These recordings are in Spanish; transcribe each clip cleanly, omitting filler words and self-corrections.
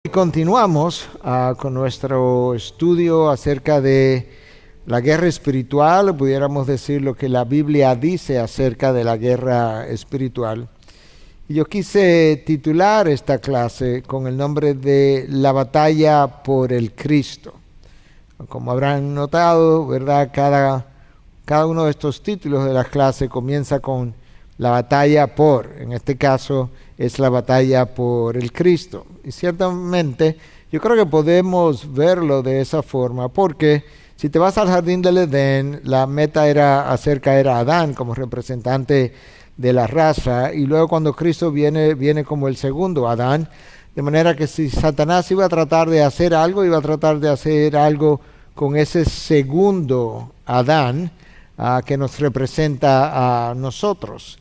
Y continuamos con nuestro estudio acerca de la guerra espiritual, o pudiéramos decir lo que la Biblia dice acerca de la guerra espiritual. Y yo quise titular esta clase con el nombre de La batalla por el Cristo. Como habrán notado, ¿verdad? Cada uno de estos títulos de la clase comienza con la batalla por, en este caso es la batalla por el Cristo. Y ciertamente yo creo que podemos verlo de esa forma, porque si te vas al jardín del Edén, la meta era Adán como representante de la raza, y luego cuando Cristo viene como el segundo Adán, de manera que si Satanás iba a tratar de hacer algo, iba a tratar de hacer algo con ese segundo Adán que nos representa a nosotros.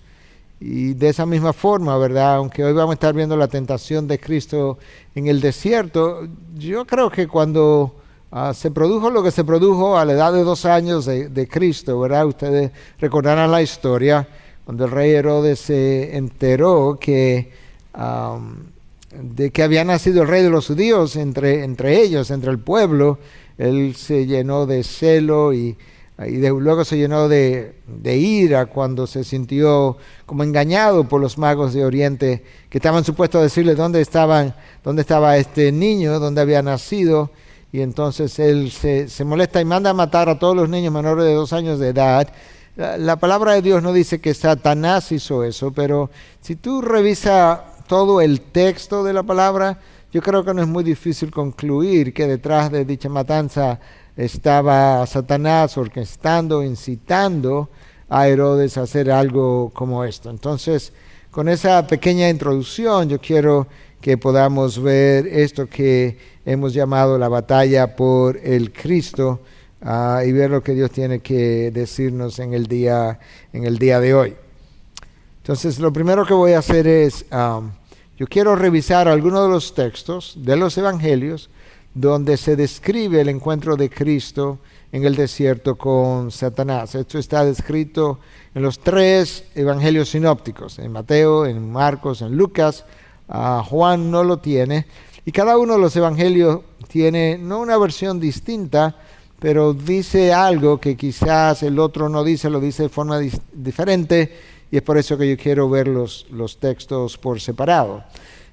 Y de esa misma forma, ¿verdad? Aunque hoy vamos a estar viendo la tentación de Cristo en el desierto, yo creo que cuando se produjo lo que se produjo a la edad de 2 años de Cristo, ¿verdad? Ustedes recordarán la historia, cuando el rey Herodes se enteró de que había nacido el rey de los judíos entre ellos, entre el pueblo. Él se llenó de celo y luego se llenó de ira cuando se sintió como engañado por los magos de Oriente, que estaban supuestos a decirle dónde estaba este niño, dónde había nacido. Y entonces él se molesta y manda a matar a todos los niños menores de 2 años de edad. La palabra de Dios no dice que Satanás hizo eso, pero si tú revisas todo el texto de la palabra, yo creo que no es muy difícil concluir que detrás de dicha matanza estaba Satanás orquestando, incitando a Herodes a hacer algo como esto. Entonces, con esa pequeña introducción, yo quiero que podamos ver esto que hemos llamado la batalla por el Cristo y ver lo que Dios tiene que decirnos en el día de hoy. Entonces, lo primero que voy a hacer es, yo quiero revisar algunos de los textos de los evangelios donde se describe el encuentro de Cristo en el desierto con Satanás. Esto está descrito en los 3 evangelios sinópticos, en Mateo, en Marcos, en Lucas. Juan no lo tiene, y cada uno de los evangelios tiene no una versión distinta, pero dice algo que quizás el otro no dice, lo dice de forma diferente, y es por eso que yo quiero ver los textos por separado.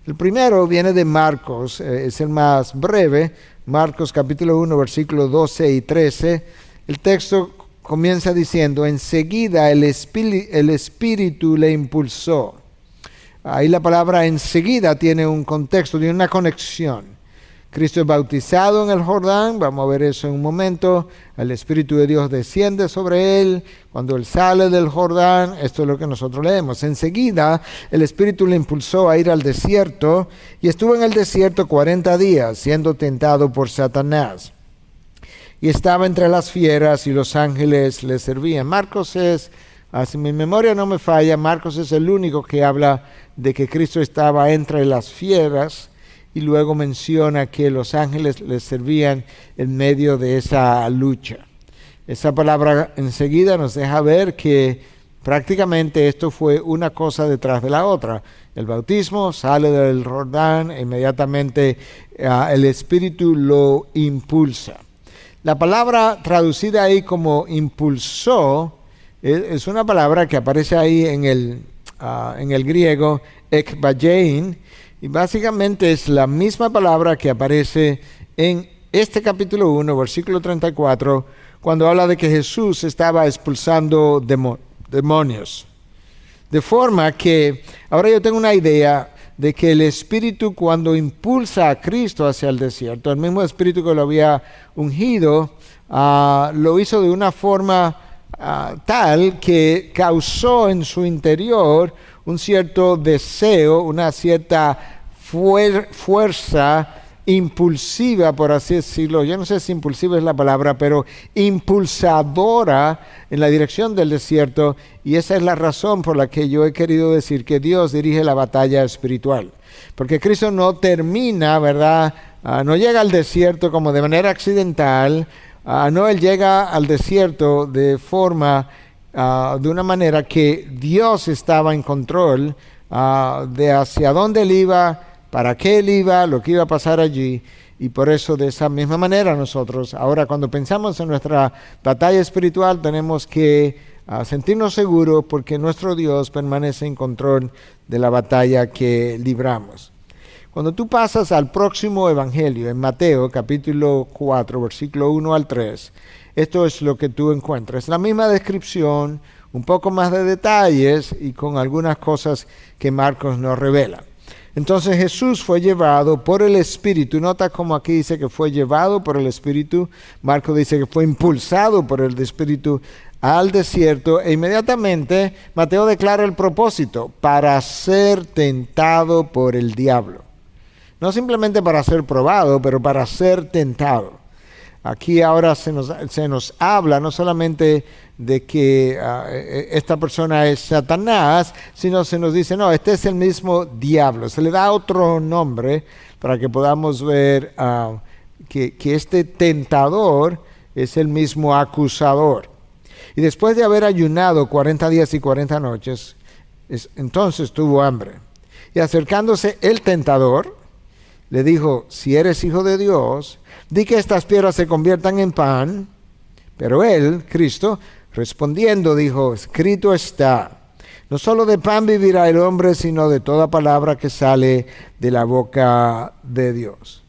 El primero viene de Marcos, es el más breve, Marcos capítulo 1, versículos 12 y 13. El texto comienza diciendo, enseguida el Espíritu le impulsó. Ahí la palabra enseguida tiene un contexto, tiene una conexión. Cristo es bautizado en el Jordán, vamos a ver eso en un momento. El Espíritu de Dios desciende sobre él. Cuando él sale del Jordán, esto es lo que nosotros leemos. Enseguida el Espíritu le impulsó a ir al desierto y estuvo en el desierto 40 días, siendo tentado por Satanás. Y estaba entre las fieras y los ángeles le servían. Marcos es, si mi memoria no me falla, Marcos es el único que habla de que Cristo estaba entre las fieras. Y luego menciona que los ángeles les servían en medio de esa lucha. Esa palabra enseguida nos deja ver que prácticamente esto fue una cosa detrás de la otra. El bautismo, sale del Jordán, e inmediatamente el Espíritu lo impulsa. La palabra traducida ahí como impulsó es una palabra que aparece ahí en el griego, ekbagein, y básicamente es la misma palabra que aparece en este capítulo 1, versículo 34, cuando habla de que Jesús estaba expulsando demonios. De forma que ahora yo tengo una idea de que el Espíritu, cuando impulsa a Cristo hacia el desierto, el mismo Espíritu que lo había ungido, lo hizo de una forma tal que causó en su interior un cierto deseo, una cierta fuerza impulsiva, por así decirlo. Yo no sé si impulsiva es la palabra, pero impulsadora en la dirección del desierto, y esa es la razón por la que yo he querido decir que Dios dirige la batalla espiritual. Porque Cristo no termina, ¿verdad? No llega al desierto como de manera accidental, no, Él llega al desierto de una manera que Dios estaba en control de hacia dónde Él iba, para qué él iba, lo que iba a pasar allí. Y por eso de esa misma manera nosotros, ahora cuando pensamos en nuestra batalla espiritual, tenemos que sentirnos seguros porque nuestro Dios permanece en control de la batalla que libramos. Cuando tú pasas al próximo evangelio, en Mateo capítulo 4, versículo 1 al 3, esto es lo que tú encuentras. La misma descripción, un poco más de detalles y con algunas cosas que Marcos nos revela. Entonces Jesús fue llevado por el Espíritu. Nota como aquí dice que fue llevado por el Espíritu. Marcos dice que fue impulsado por el Espíritu al desierto. E inmediatamente Mateo declara el propósito: para ser tentado por el diablo. No simplemente para ser probado, pero para ser tentado. Aquí ahora se nos habla no solamente de que esta persona es Satanás, sino se nos dice, no, este es el mismo diablo. Se le da otro nombre para que podamos ver que este tentador es el mismo acusador. Y después de haber ayunado 40 días y 40 noches, entonces tuvo hambre. Y acercándose el tentador, le dijo, si eres hijo de Dios, di que estas piedras se conviertan en pan. Pero él, Cristo, respondiendo dijo, escrito está, no solo de pan vivirá el hombre, sino de toda palabra que sale de la boca de Dios.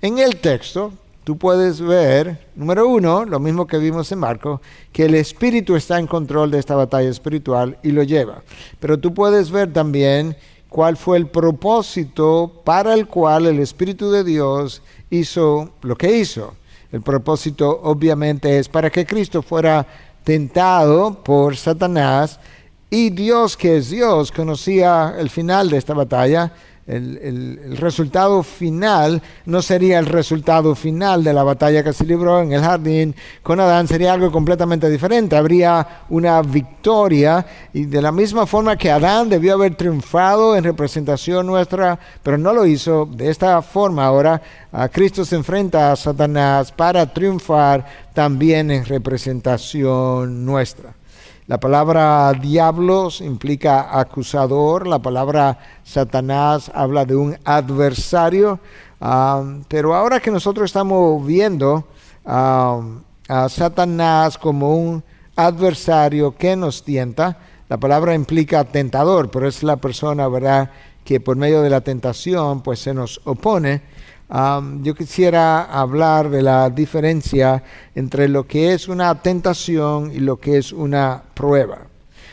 En el texto, tú puedes ver, número uno, lo mismo que vimos en Marcos, que el Espíritu está en control de esta batalla espiritual y lo lleva. Pero tú puedes ver también cuál fue el propósito para el cual el Espíritu de Dios hizo lo que hizo. El propósito obviamente es para que Cristo fuera tentado por Satanás, y Dios, que es Dios, conocía el final de esta batalla. El resultado final no sería el resultado final de la batalla que se libró en el jardín con Adán, sería algo completamente diferente. Habría una victoria, y de la misma forma que Adán debió haber triunfado en representación nuestra, pero no lo hizo, de esta forma ahora Cristo se enfrenta a Satanás para triunfar también en representación nuestra. La palabra diablos implica acusador, la palabra Satanás habla de un adversario, pero ahora que nosotros estamos viendo a Satanás como un adversario que nos tienta, la palabra implica tentador, pero es la persona, ¿verdad?, que por medio de la tentación pues se nos opone. Yo quisiera hablar de la diferencia entre lo que es una tentación y lo que es una prueba.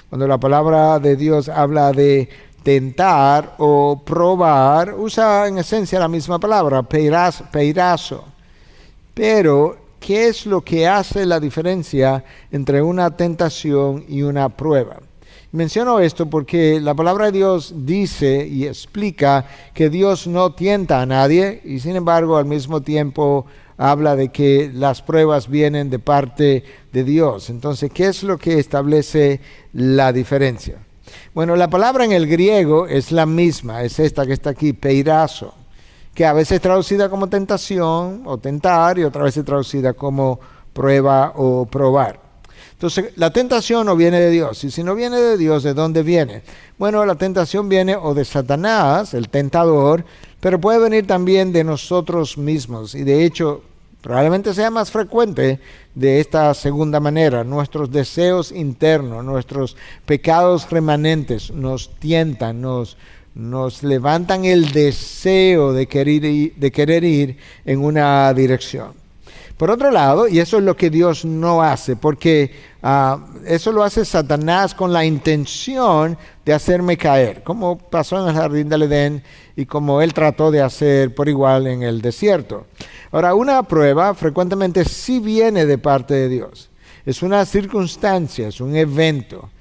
Cuando la palabra de Dios habla de tentar o probar, usa en esencia la misma palabra, peirazo. Pero, ¿qué es lo que hace la diferencia entre una tentación y una prueba? Menciono esto porque la palabra de Dios dice y explica que Dios no tienta a nadie, y sin embargo al mismo tiempo habla de que las pruebas vienen de parte de Dios. Entonces, ¿qué es lo que establece la diferencia? Bueno, la palabra en el griego es la misma, es esta que está aquí, peirazo, que a veces es traducida como tentación o tentar, y otra vez es traducida como prueba o probar. Entonces, la tentación no viene de Dios. Y si no viene de Dios, ¿de dónde viene? Bueno, la tentación viene o de Satanás, el tentador, pero puede venir también de nosotros mismos. Y de hecho, probablemente sea más frecuente de esta segunda manera. Nuestros deseos internos, nuestros pecados remanentes nos tientan, nos levantan el deseo de querer ir en una dirección. Por otro lado, y eso es lo que Dios no hace, porque eso lo hace Satanás con la intención de hacerme caer, como pasó en el jardín del Edén y como él trató de hacer por igual en el desierto. Ahora, una prueba frecuentemente sí viene de parte de Dios. Es una circunstancia, es un evento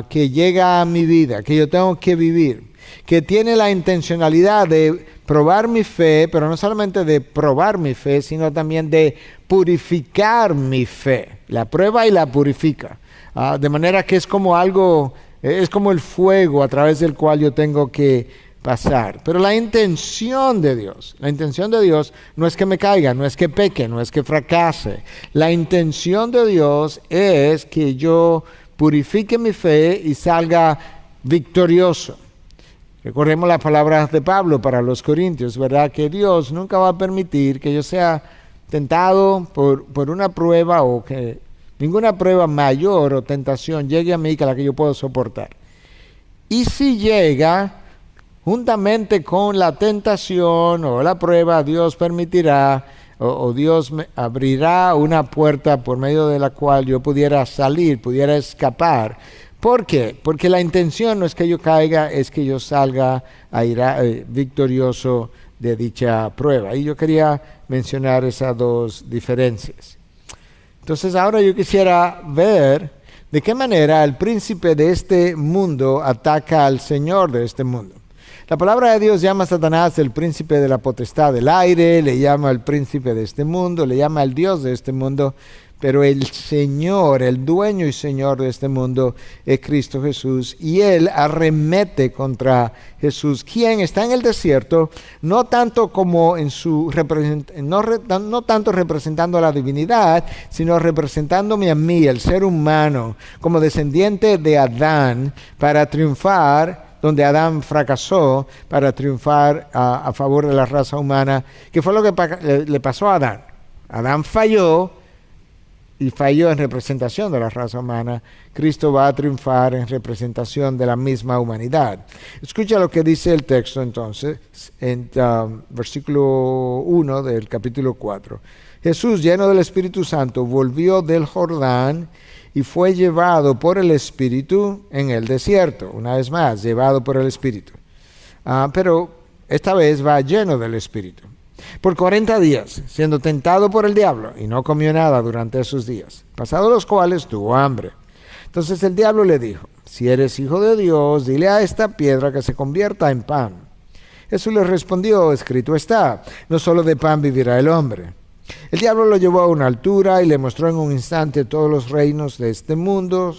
que llega a mi vida, que yo tengo que vivir, que tiene la intencionalidad de probar mi fe, pero no solamente de probar mi fe, sino también de purificar mi fe. La prueba y la purifica. De manera que es como algo, es como el fuego a través del cual yo tengo que pasar. Pero la intención de Dios no es que me caiga, no es que peque, no es que fracase. La intención de Dios es que yo purifique mi fe y salga victorioso. Recordemos las palabras de Pablo para los Corintios, ¿verdad? Que Dios nunca va a permitir que yo sea tentado por una prueba o que ninguna prueba mayor o tentación llegue a mí que la que yo puedo soportar. Y si llega, juntamente con la tentación o la prueba, Dios permitirá o Dios me abrirá una puerta por medio de la cual yo pudiera salir, pudiera escapar. ¿Por qué? Porque la intención no es que yo caiga, es que yo salga victorioso de dicha prueba. Y yo quería mencionar esas dos diferencias. Entonces ahora yo quisiera ver de qué manera el príncipe de este mundo ataca al Señor de este mundo. La palabra de Dios llama a Satanás el príncipe de la potestad del aire, le llama el príncipe de este mundo, le llama el Dios de este mundo, pero el Señor, el dueño y Señor de este mundo es Cristo Jesús, y Él arremete contra Jesús, quien está en el desierto, no tanto como en su no tanto representando a la divinidad, sino representándome a mí, el ser humano, como descendiente de Adán, para triunfar donde Adán fracasó, para triunfar a favor de la raza humana, que fue lo que le pasó a Adán. Adán falló, y falló en representación de la raza humana. Cristo va a triunfar en representación de la misma humanidad. Escucha lo que dice el texto entonces, en versículo 1 del capítulo 4. Jesús, lleno del Espíritu Santo, volvió del Jordán y fue llevado por el Espíritu en el desierto. Una vez más, llevado por el Espíritu. Pero esta vez va lleno del Espíritu. Por 40 días, siendo tentado por el diablo, y no comió nada durante esos días, pasados los cuales tuvo hambre. Entonces el diablo le dijo: si eres hijo de Dios, dile a esta piedra que se convierta en pan. Jesús le respondió: escrito está, no solo de pan vivirá el hombre. El diablo lo llevó a una altura y le mostró en un instante todos los reinos de este mundo,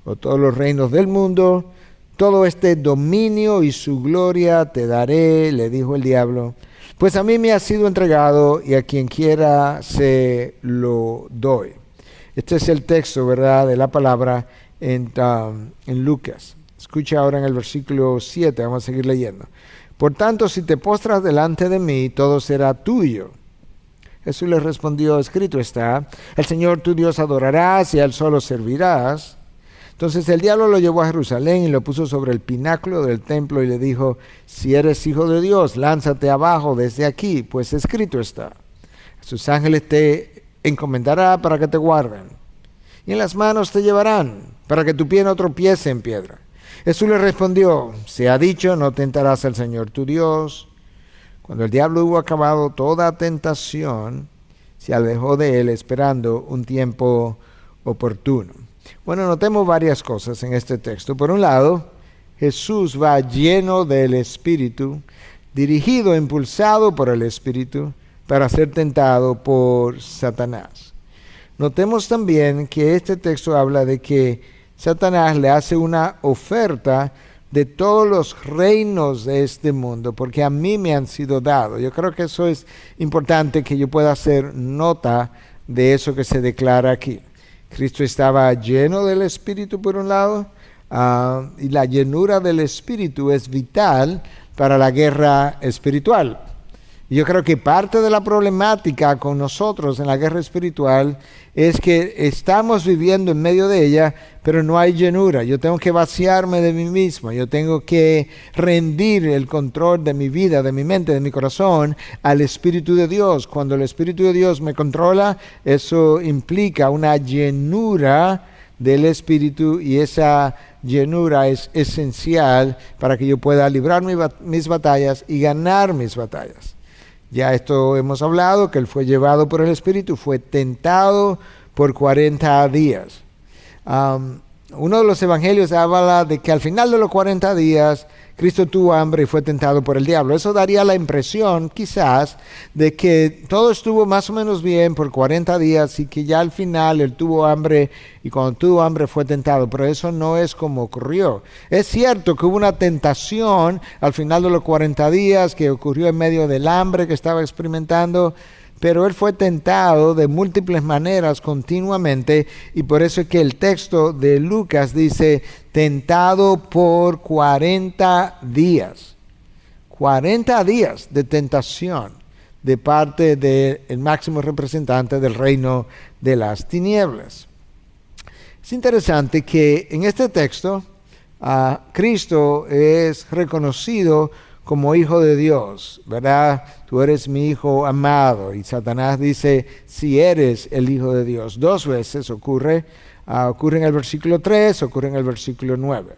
o todos los reinos del mundo. Todo este dominio y su gloria te daré, le dijo el diablo, pues a mí me ha sido entregado y a quien quiera se lo doy. Este es el texto, ¿verdad?, de la palabra en Lucas. Escucha ahora en el versículo 7, vamos a seguir leyendo. Por tanto, si te postras delante de mí, todo será tuyo. Jesús le respondió: escrito está, al Señor tu Dios adorarás y a Él solo servirás. Entonces el diablo lo llevó a Jerusalén y lo puso sobre el pináculo del templo y le dijo: si eres hijo de Dios, lánzate abajo desde aquí, pues escrito está, sus ángeles te encomendará para que te guarden, y en las manos te llevarán, para que tu pie no tropiece en piedra. Jesús le respondió: se ha dicho, no tentarás al Señor tu Dios. Cuando el diablo hubo acabado toda tentación, se alejó de él esperando un tiempo oportuno. Bueno, notemos varias cosas en este texto. Por un lado, Jesús va lleno del Espíritu, dirigido, impulsado por el Espíritu, para ser tentado por Satanás. Notemos también que este texto habla de que Satanás le hace una oferta de todos los reinos de este mundo, porque a mí me han sido dados. Yo creo que eso es importante, que yo pueda hacer nota de eso que se declara aquí. Cristo estaba lleno del Espíritu por un lado, y la llenura del Espíritu es vital para la guerra espiritual. Y yo creo que parte de la problemática con nosotros en la guerra espiritual es que estamos viviendo en medio de ella, pero no hay llenura. Yo tengo que vaciarme de mí mismo, yo tengo que rendir el control de mi vida, de mi mente, de mi corazón al Espíritu de Dios. Cuando el Espíritu de Dios me controla, eso implica una llenura del Espíritu, y esa llenura es esencial para que yo pueda librar mis batallas y ganar mis batallas. Ya esto hemos hablado, que Él fue llevado por el Espíritu, fue tentado por 40 días. Uno de los evangelios habla de que al final de los 40 días Cristo tuvo hambre y fue tentado por el diablo. Eso daría la impresión, quizás, de que todo estuvo más o menos bien por 40 días y que ya al final Él tuvo hambre, y cuando tuvo hambre fue tentado. Pero eso no es como ocurrió. Es cierto que hubo una tentación al final de los 40 días que ocurrió en medio del hambre que estaba experimentando, pero él fue tentado de múltiples maneras continuamente, y por eso es que el texto de Lucas dice tentado por 40 días. 40 días de tentación de parte del máximo representante del reino de las tinieblas. Es interesante que en este texto Cristo es reconocido como hijo de Dios, ¿verdad? Tú eres mi hijo amado, y Satanás dice, si eres el hijo de Dios. 2 veces ocurre en el versículo 3, ocurre en el versículo 9.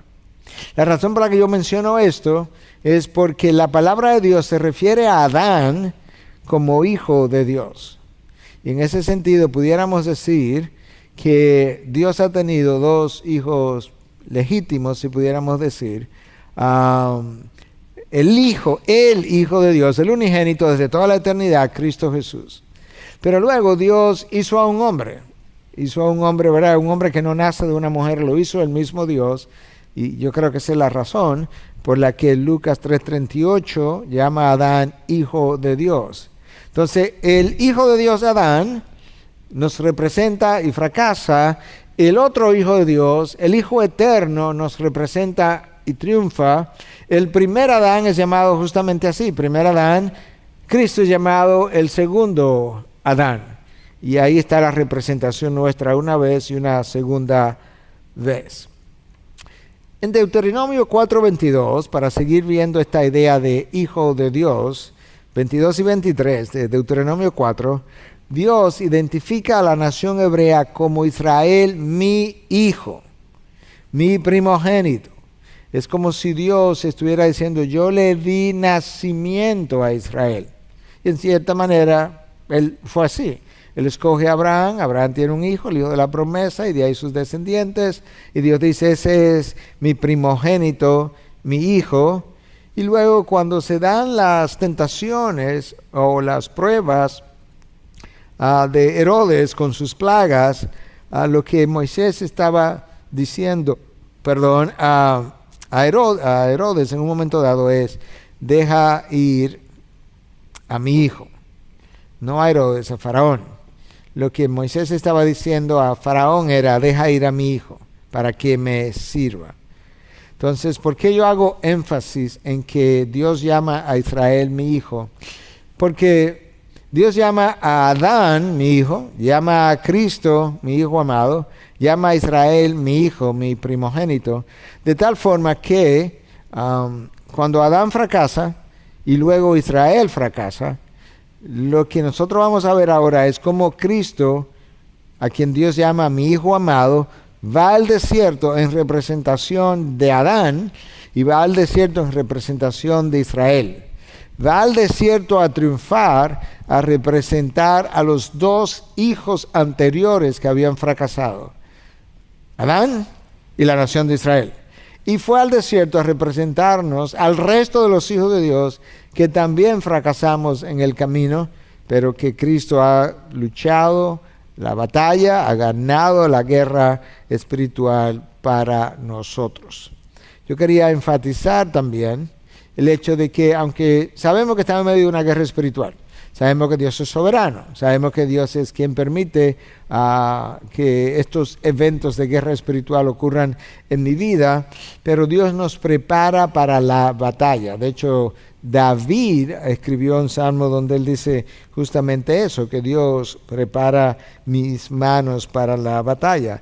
La razón por la que yo menciono esto es porque la palabra de Dios se refiere a Adán como hijo de Dios. Y en ese sentido pudiéramos decir que Dios ha tenido 2 hijos legítimos, si pudiéramos decir, el hijo de Dios, el unigénito desde toda la eternidad, Cristo Jesús. Pero luego Dios hizo a un hombre, ¿verdad? Un hombre que no nace de una mujer, lo hizo el mismo Dios, y yo creo que esa es la razón por la que Lucas 3:38 llama a Adán hijo de Dios. Entonces, el hijo de Dios Adán nos representa y fracasa. El otro hijo de Dios, el hijo eterno, nos representa y triunfa. El primer Adán es llamado justamente así, primer Adán. Cristo es llamado el segundo Adán. Y ahí está la representación nuestra una vez y una segunda vez. En Deuteronomio 4:22, para seguir viendo esta idea de hijo de Dios, 22 y 23 de Deuteronomio 4, Dios identifica a la nación hebrea como Israel, mi hijo, mi primogénito. Es como si Dios estuviera diciendo, yo le di nacimiento a Israel. Y en cierta manera, él fue así. Él escoge a Abraham, Abraham tiene un hijo, el hijo de la promesa, y de ahí sus descendientes. Y Dios dice, ese es mi primogénito, mi hijo. Y luego cuando se dan las tentaciones o las pruebas de Herodes con sus plagas, lo que Moisés estaba diciendo, a Herodes en un momento dado es, deja ir a mi hijo, no a Herodes, a Faraón. Lo que Moisés estaba diciendo a Faraón era, deja ir a mi hijo para que me sirva. Entonces, ¿por qué yo hago énfasis en que Dios llama a Israel mi hijo? Porque Dios llama a Adán mi hijo, llama a Cristo mi hijo amado, llama a Israel mi hijo, mi primogénito, de tal forma que cuando Adán fracasa y luego Israel fracasa, lo que nosotros vamos a ver ahora es cómo Cristo, a quien Dios llama mi hijo amado, va al desierto en representación de Adán y va al desierto en representación de Israel. Va al desierto a triunfar, a representar a los 2 hijos anteriores que habían fracasado, Adán y la nación de Israel. Y fue al desierto a representarnos al resto de los hijos de Dios que también fracasamos en el camino, pero que Cristo ha luchado la batalla, ha ganado la guerra espiritual para nosotros. Yo quería enfatizar también el hecho de que, aunque sabemos que estamos en medio de una guerra espiritual, sabemos que Dios es soberano, sabemos que Dios es quien permite que estos eventos de guerra espiritual ocurran en mi vida, pero Dios nos prepara para la batalla. De hecho, David escribió un salmo donde él dice justamente eso, que Dios prepara mis manos para la batalla.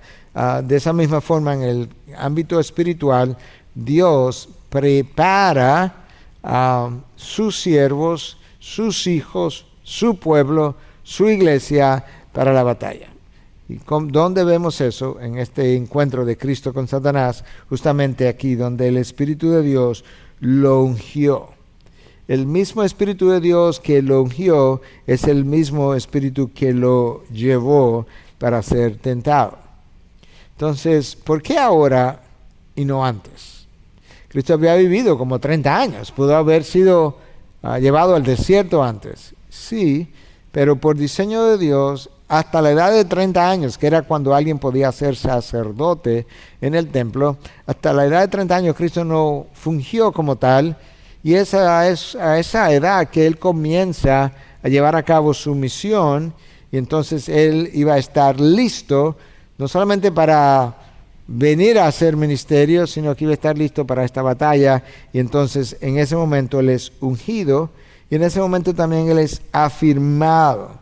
De esa misma forma, en el ámbito espiritual, Dios prepara a sus siervos, sus hijos, su pueblo, su iglesia para la batalla. ¿Y dónde vemos eso? En este encuentro de Cristo con Satanás, justamente aquí donde el Espíritu de Dios lo ungió. El mismo Espíritu de Dios que lo ungió es el mismo Espíritu que lo llevó para ser tentado. Entonces, ¿por qué ahora y no antes? Cristo había vivido como 30 años, pudo haber sido llevado al desierto antes. Sí, pero por diseño de Dios, hasta la edad de 30 años, que era cuando alguien podía ser sacerdote en el templo, hasta la edad de 30 años Cristo no fungió como tal, y es a esa edad que Él comienza a llevar a cabo su misión, y entonces él iba a estar listo, no solamente para venir a hacer ministerio, sino que iba a estar listo para esta batalla, y entonces en ese momento él es ungido, y en ese momento también él es afirmado.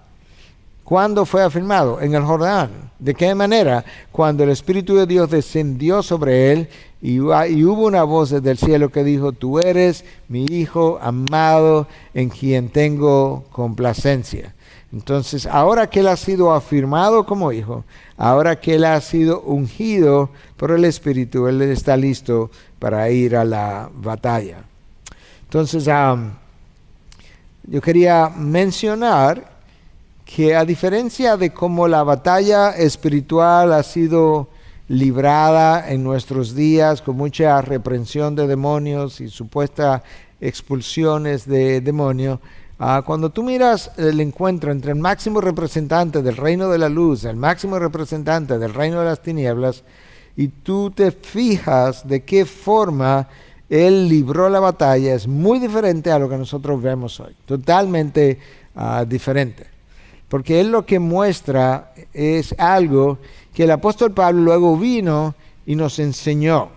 ¿Cuándo fue afirmado? En el Jordán. ¿De qué manera? Cuando el Espíritu de Dios descendió sobre él y hubo una voz desde el cielo que dijo: tú eres mi Hijo amado en quien tengo complacencia. Entonces, ahora que él ha sido afirmado como hijo, ahora que él ha sido ungido por el Espíritu, él está listo para ir a la batalla. Entonces, yo quería mencionar que a diferencia de cómo la batalla espiritual ha sido librada en nuestros días con mucha reprensión de demonios y supuestas expulsiones de demonios, cuando tú miras el encuentro entre el máximo representante del reino de la luz, el máximo representante del reino de las tinieblas, y tú te fijas de qué forma él libró la batalla, es muy diferente a lo que nosotros vemos hoy, totalmente diferente. Porque él lo que muestra es algo que el apóstol Pablo luego vino y nos enseñó.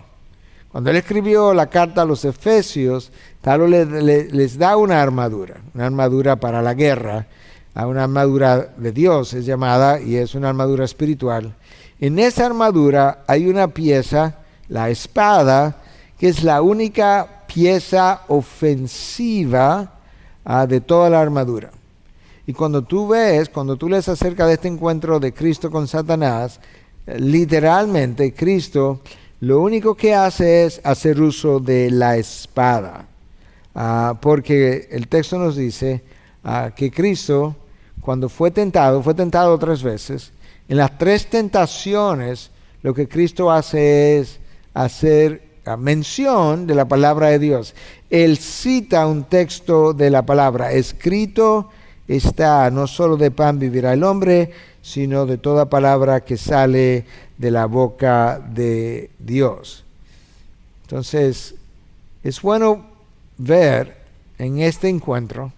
Cuando él escribió la carta a los Efesios, Pablo les da una armadura para la guerra, una armadura de Dios es llamada, y es una armadura espiritual. En esa armadura hay una pieza, la espada, que es la única pieza ofensiva de toda la armadura. Y cuando tú lees acerca de este encuentro de Cristo con Satanás, literalmente Cristo lo único que hace es hacer uso de la espada. Porque el texto nos dice que Cristo, cuando fue tentado 3 veces. En las 3 tentaciones, lo que Cristo hace es hacer mención de la palabra de Dios. Él cita un texto de la palabra: escrito está, no solo de pan vivirá el hombre, sino de toda palabra que sale de la boca de Dios. Entonces, es bueno ver en este encuentro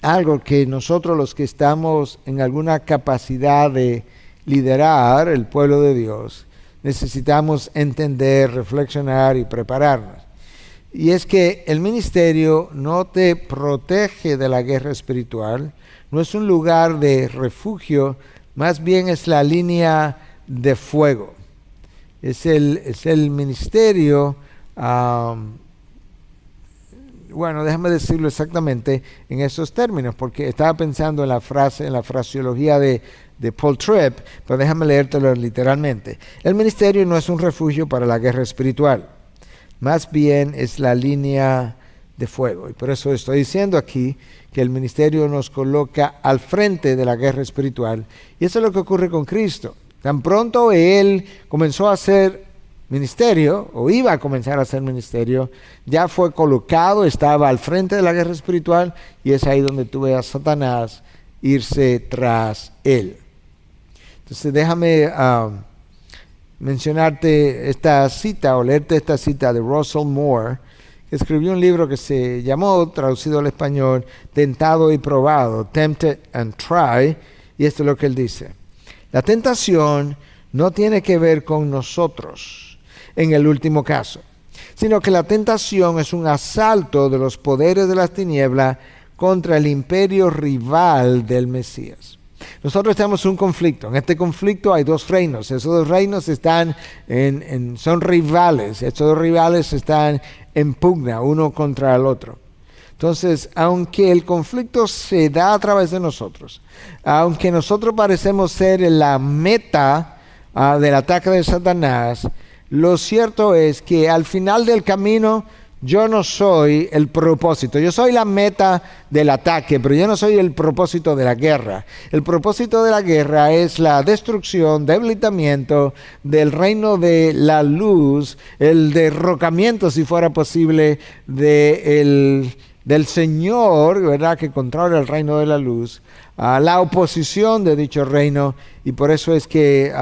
algo que nosotros, los que estamos en alguna capacidad de liderar el pueblo de Dios, necesitamos entender, reflexionar y prepararnos. Y es que el ministerio no te protege de la guerra espiritual, no es un lugar de refugio, más bien es la línea de fuego. Es el ministerio, bueno, déjame decirlo exactamente en esos términos, porque estaba pensando en la fraseología de Paul Tripp, pero déjame leértelo literalmente. El ministerio no es un refugio para la guerra espiritual, más bien es la línea de fuego. Y por eso estoy diciendo aquí que el ministerio nos coloca al frente de la guerra espiritual. Y eso es lo que ocurre con Cristo. Tan pronto él comenzó a hacer ministerio, o iba a comenzar a hacer ministerio, ya fue colocado, estaba al frente de la guerra espiritual, y es ahí donde tú ves a Satanás irse tras él. Entonces déjame mencionarte esta cita, o leerte esta cita de Russell Moore, que escribió un libro que se llamó, traducido al español, Tentado y Probado, Tempted and Tried, y esto es lo que él dice: la tentación no tiene que ver con nosotros en el último caso, sino que la tentación es un asalto de los poderes de las tinieblas contra el imperio rival del Mesías. Nosotros tenemos un conflicto. En este conflicto hay 2 reinos. Esos 2 reinos son rivales. Estos 2 rivales están en pugna uno contra el otro. Entonces, aunque el conflicto se da a través de nosotros, aunque nosotros parecemos ser la meta del ataque de Satanás, lo cierto es que al final del camino yo no soy el propósito. Yo soy la meta del ataque, pero yo no soy el propósito de la guerra. El propósito de la guerra es la destrucción, debilitamiento del reino de la luz, el derrocamiento, si fuera posible, del Señor, ¿verdad?, que controla el reino de la luz, la oposición de dicho reino. Y por eso es que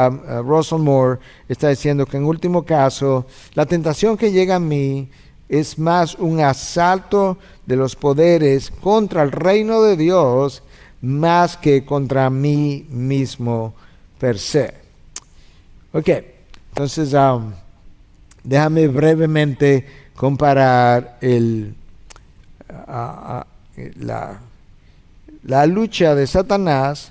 Russell Moore está diciendo que en último caso, la tentación que llega a mí es más un asalto de los poderes contra el reino de Dios más que contra mí mismo per se. Ok, entonces déjame brevemente comparar la lucha de Satanás,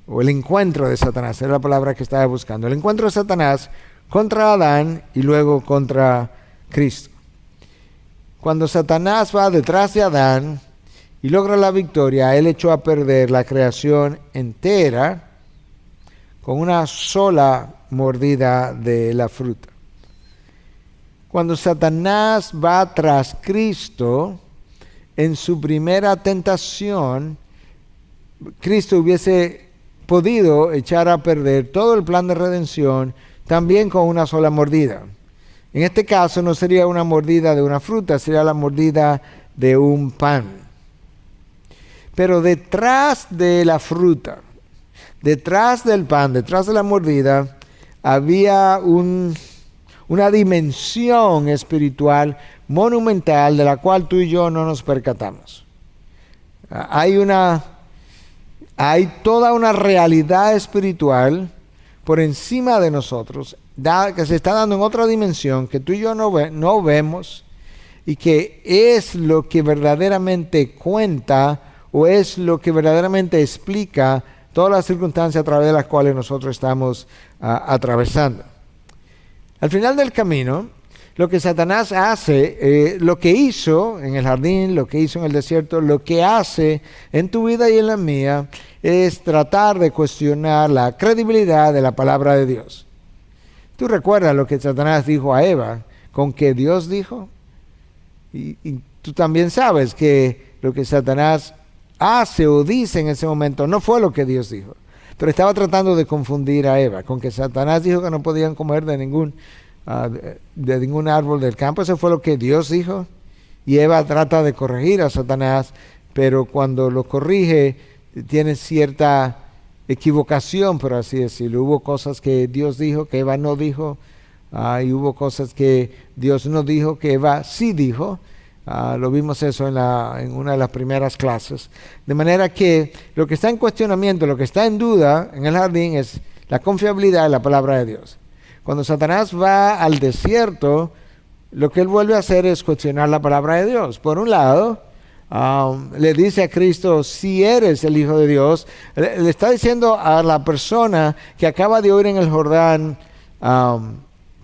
o el encuentro de Satanás, es la palabra que estaba buscando, el encuentro de Satanás contra Adán y luego contra Cristo. Cuando Satanás va detrás de Adán y logra la victoria, él echó a perder la creación entera con una sola mordida de la fruta. Cuando Satanás va tras Cristo, en su primera tentación, Cristo hubiese podido echar a perder todo el plan de redención también con una sola mordida. En este caso no sería una mordida de una fruta, sería la mordida de un pan. Pero detrás de la fruta, detrás del pan, detrás de la mordida, había una dimensión espiritual monumental de la cual tú y yo no nos percatamos. Hay toda una realidad espiritual por encima de nosotros, que se está dando en otra dimensión que tú y yo no vemos, y que es lo que verdaderamente cuenta o es lo que verdaderamente explica todas las circunstancias a través de las cuales nosotros estamos atravesando. Al final del camino, lo que Satanás hace, lo que hizo en el jardín, lo que hizo en el desierto, lo que hace en tu vida y en la mía, es tratar de cuestionar la credibilidad de la palabra de Dios. Tú recuerdas lo que Satanás dijo a Eva, con que Dios dijo, y tú también sabes que lo que Satanás hace o dice en ese momento no fue lo que Dios dijo, pero estaba tratando de confundir a Eva, con que Satanás dijo que no podían comer de ningún árbol del campo. Eso fue lo que Dios dijo, y Eva trata de corregir a Satanás, pero cuando lo corrige tiene cierta equivocación, por así decirlo. Hubo cosas que Dios dijo que Eva no dijo, y hubo cosas que Dios no dijo que Eva sí dijo. Lo vimos eso en una de las primeras clases. De manera que lo que está en cuestionamiento, lo que está en duda en el jardín es la confiabilidad de la palabra de Dios. Cuando Satanás va al desierto, lo que él vuelve a hacer es cuestionar la palabra de Dios. Por un lado, le dice a Cristo, si eres el Hijo de Dios, le está diciendo a la persona que acaba de oír en el Jordán,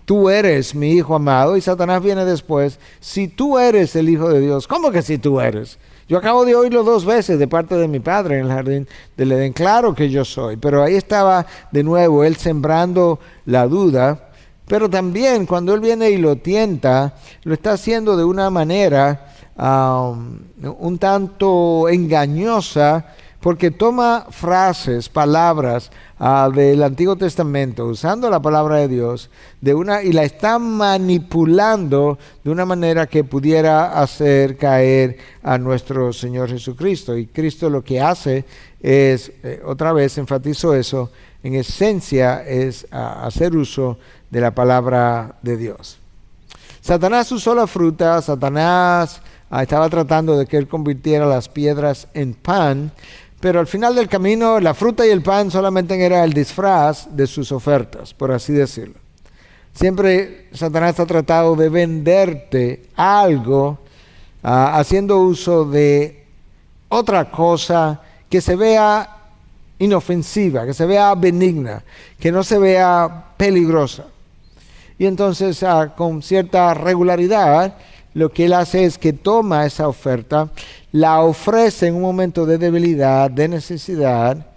tú eres mi Hijo amado, y Satanás viene después, si tú eres el Hijo de Dios. ¿Cómo que si tú eres? Yo acabo de oírlo 2 veces de parte de mi padre en el jardín del Edén. Claro que yo soy, pero ahí estaba de nuevo él sembrando la duda. Pero también cuando él viene y lo tienta, lo está haciendo de una manera un tanto engañosa, porque toma frases, palabras del Antiguo Testamento, usando la palabra de Dios, y la está manipulando de una manera que pudiera hacer caer a nuestro Señor Jesucristo. Y Cristo lo que hace es, otra vez enfatizo eso, en esencia es hacer uso de la palabra de Dios. Satanás usó la fruta, Satanás estaba tratando de que él convirtiera las piedras en pan, pero al final del camino la fruta y el pan solamente era el disfraz de sus ofertas, por así decirlo. Siempre Satanás ha tratado de venderte algo haciendo uso de otra cosa que se vea inofensiva, que se vea benigna, que no se vea peligrosa. Y entonces con cierta regularidad lo que él hace es que toma esa oferta, la ofrece en un momento de debilidad, de necesidad,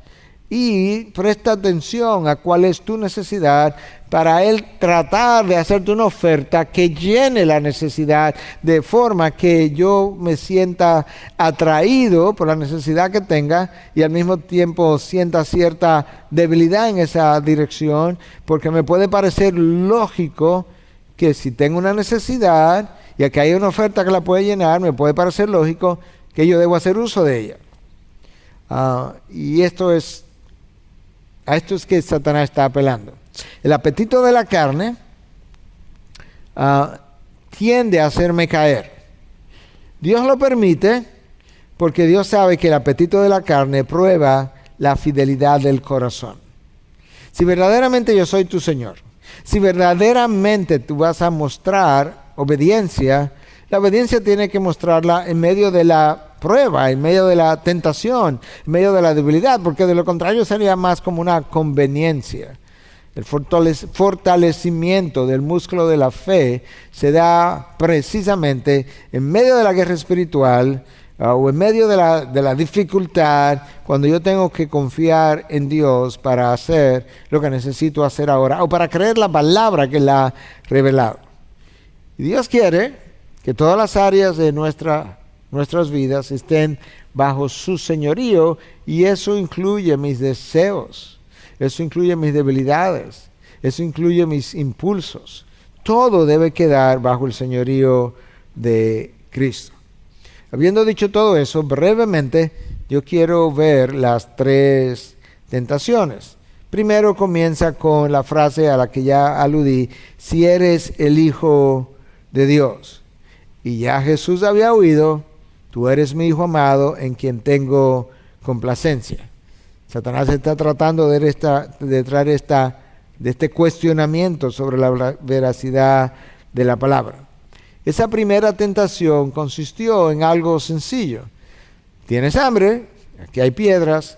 y presta atención a cuál es tu necesidad para él tratar de hacerte una oferta que llene la necesidad, de forma que yo me sienta atraído por la necesidad que tenga y al mismo tiempo sienta cierta debilidad en esa dirección, porque me puede parecer lógico que si tengo una necesidad y aquí hay una oferta que la puede llenar, me puede parecer lógico que yo debo hacer uso de ella. Y a esto es que Satanás está apelando. El apetito de la carne tiende a hacerme caer. Dios lo permite porque Dios sabe que el apetito de la carne prueba la fidelidad del corazón. Si verdaderamente yo soy tu Señor, si verdaderamente tú vas a mostrar obediencia, la obediencia tiene que mostrarla en medio de la prueba, en medio de la tentación, en medio de la debilidad, porque de lo contrario sería más como una conveniencia. El fortalecimiento del músculo de la fe se da precisamente en medio de la guerra espiritual o en medio de la dificultad, cuando yo tengo que confiar en Dios para hacer lo que necesito hacer ahora o para creer la palabra que Él ha revelado. Y Dios quiere que todas las áreas de nuestras vidas estén bajo su señorío, y eso incluye mis deseos, eso incluye mis debilidades, eso incluye mis impulsos. Todo debe quedar bajo el señorío de Cristo. Habiendo dicho todo eso, brevemente yo quiero ver las 3 tentaciones. Primero comienza con la frase a la que ya aludí: si eres el Hijo de Dios. Y ya Jesús había oído: tú eres mi Hijo amado, en quien tengo complacencia. Satanás está tratando de traer este cuestionamiento sobre la veracidad de la palabra. Esa primera tentación consistió en algo sencillo. Tienes hambre, aquí hay piedras,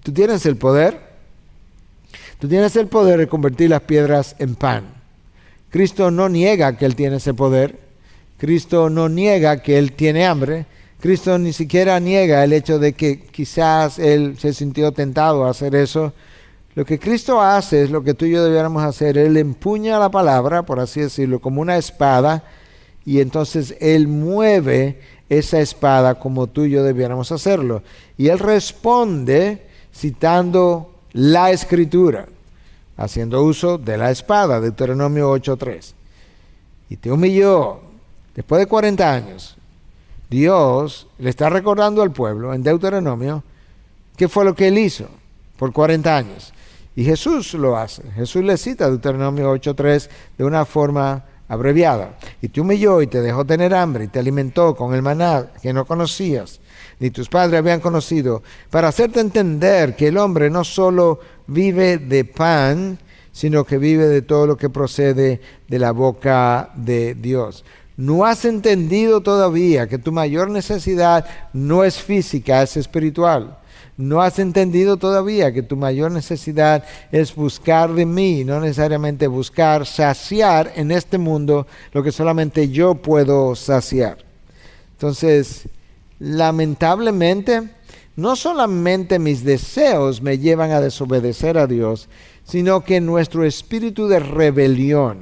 tú tienes el poder de convertir las piedras en pan. Cristo no niega que Él tiene ese poder, Cristo no niega que Él tiene hambre, Cristo ni siquiera niega el hecho de que quizás Él se sintió tentado a hacer eso. Lo que Cristo hace es lo que tú y yo debiéramos hacer. Él empuña la palabra, por así decirlo, como una espada, y entonces Él mueve esa espada como tú y yo debiéramos hacerlo. Y Él responde citando la Escritura, haciendo uso de la espada, Deuteronomio 8:3. Y te humilló después de 40 años. Dios le está recordando al pueblo en Deuteronomio qué fue lo que Él hizo por 40 años. Y Jesús lo hace. Jesús le cita Deuteronomio 8:3 de una forma abreviada. Y te humilló y te dejó tener hambre y te alimentó con el maná que no conocías, ni tus padres habían conocido, para hacerte entender que el hombre no solo vive de pan, sino que vive de todo lo que procede de la boca de Dios. ¿No has entendido todavía que tu mayor necesidad no es física, es espiritual? ¿No has entendido todavía que tu mayor necesidad es buscar de mí, no necesariamente buscar saciar en este mundo lo que solamente yo puedo saciar? Entonces, lamentablemente, no solamente mis deseos me llevan a desobedecer a Dios, sino que nuestro espíritu de rebelión,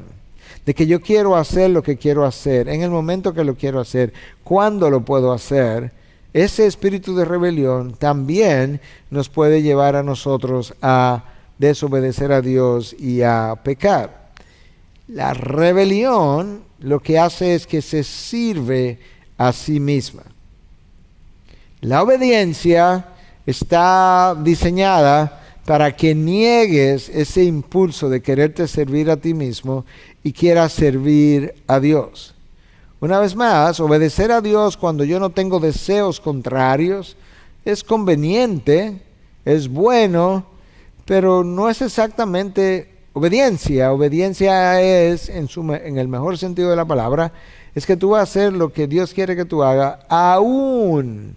de que yo quiero hacer lo que quiero hacer, en el momento que lo quiero hacer, cuando lo puedo hacer, ese espíritu de rebelión también nos puede llevar a nosotros a desobedecer a Dios y a pecar. La rebelión lo que hace es que se sirve a sí misma. La obediencia está diseñada para que niegues ese impulso de quererte servir a ti mismo y quieras servir a Dios. Una vez más, obedecer a Dios cuando yo no tengo deseos contrarios es conveniente, es bueno, pero no es exactamente obediencia. Obediencia es, en el mejor sentido de la palabra, es que tú vas a hacer lo que Dios quiere que tú hagas, aún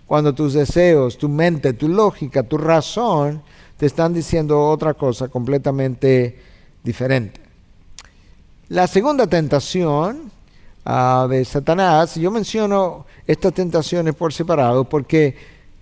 cuando tus deseos, tu mente, tu lógica, tu razón te están diciendo otra cosa completamente diferente. La segunda tentación de Satanás, yo menciono estas tentaciones por separado porque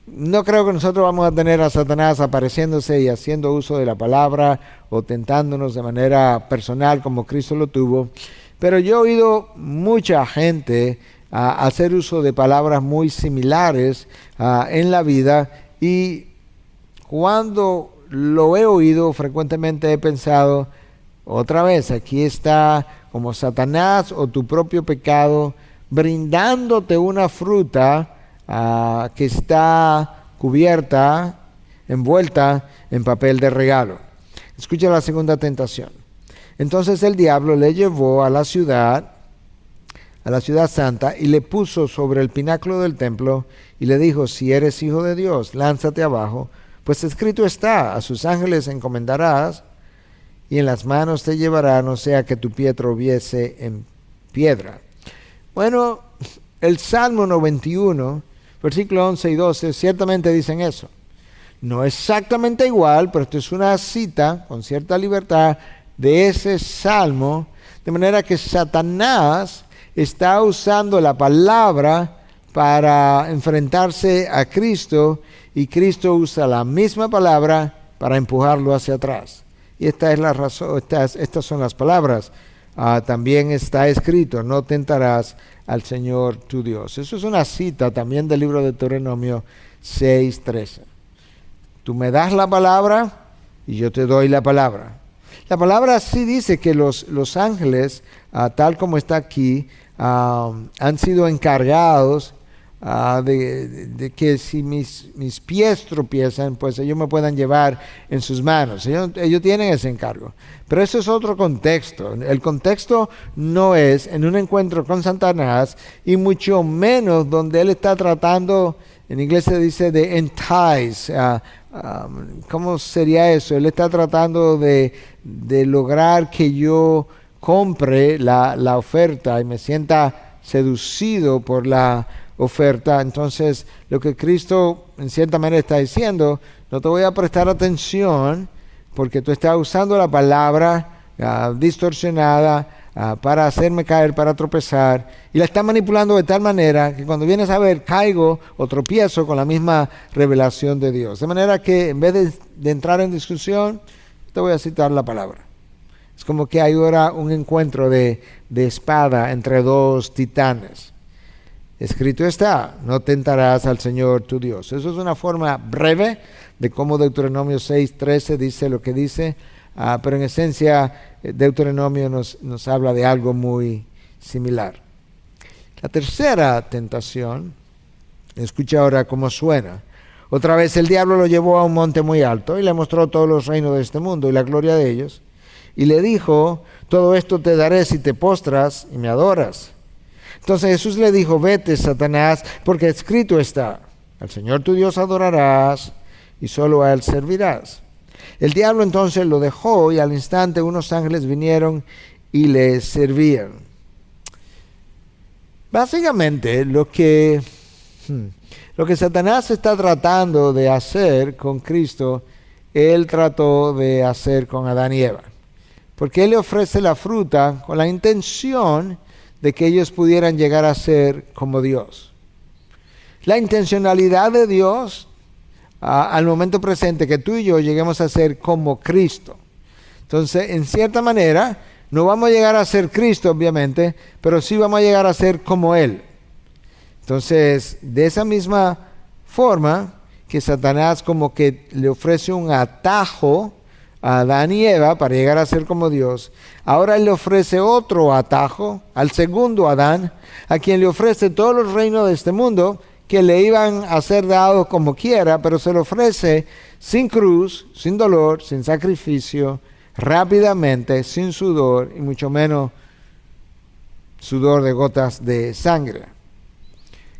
no creo que nosotros vamos a tener a Satanás apareciéndose y haciendo uso de la palabra o tentándonos de manera personal como Cristo lo tuvo, pero yo he oído mucha gente hacer uso de palabras muy similares en la vida, y cuando lo he oído frecuentemente he pensado, otra vez, aquí está como Satanás o tu propio pecado brindándote una fruta que está cubierta, envuelta en papel de regalo. Escucha la segunda tentación. Entonces el diablo le llevó a la ciudad a la ciudad santa y le puso sobre el pináculo del templo y le dijo: si eres hijo de Dios, lánzate abajo, pues escrito está: a sus ángeles encomendarás y en las manos te llevará, no sea que tu pie tropiece en piedra. Bueno, el Salmo 91, versículo 11 y 12, ciertamente dicen eso. No exactamente igual, pero esto es una cita con cierta libertad de ese salmo, de manera que Satanás está usando la palabra para enfrentarse a Cristo y Cristo usa la misma palabra para empujarlo hacia atrás. Y esta es la razón, estas son las palabras. También está escrito: no tentarás al Señor tu Dios. Eso es una cita también del libro de Deuteronomio 6:13. Tú me das la palabra y yo te doy la palabra. La palabra sí dice que los ángeles, tal como está aquí, han sido encargados de que si mis pies tropiezan, pues ellos me puedan llevar en sus manos. Ellos tienen ese encargo. Pero eso es otro contexto. El contexto no es en un encuentro con Satanás, y mucho menos donde él está tratando, en inglés se dice de entice. ¿Cómo sería eso? Él está tratando de lograr que yo compre la oferta y me sienta seducido por la oferta. Entonces, lo que Cristo en cierta manera está diciendo: no te voy a prestar atención porque tú estás usando la palabra distorsionada para hacerme caer, para tropezar, y la estás manipulando de tal manera que cuando vienes a ver, caigo o tropiezo con la misma revelación de Dios. De manera que en vez de entrar en discusión, te voy a citar la palabra. Es como que hay ahora un encuentro de espada entre dos titanes. Escrito está: no tentarás al Señor tu Dios. Eso es una forma breve de cómo Deuteronomio 6:13 dice lo que dice, pero en esencia Deuteronomio nos habla de algo muy similar. La tercera tentación, escucha ahora cómo suena. Otra vez el diablo lo llevó a un monte muy alto y le mostró todos los reinos de este mundo y la gloria de ellos, y le dijo: todo esto te daré si te postras y me adoras. Entonces Jesús le dijo: vete, Satanás, porque escrito está: al Señor tu Dios adorarás y solo a Él servirás. El diablo entonces lo dejó, y al instante unos ángeles vinieron y le servían. Básicamente lo que Satanás está tratando de hacer con Cristo, él trató de hacer con Adán y Eva. Porque él le ofrece la fruta con la intención de que ellos pudieran llegar a ser como Dios. La intencionalidad de Dios al momento presente, que tú y yo lleguemos a ser como Cristo. Entonces, en cierta manera, no vamos a llegar a ser Cristo, obviamente, pero sí vamos a llegar a ser como Él. Entonces, de esa misma forma que Satanás como que le ofrece un atajo a Adán y Eva para llegar a ser como Dios, ahora Él le ofrece otro atajo al segundo Adán, a quien le ofrece todos los reinos de este mundo, que le iban a ser dados como quiera, pero se lo ofrece sin cruz, sin dolor, sin sacrificio, rápidamente, sin sudor, y mucho menos sudor de gotas de sangre.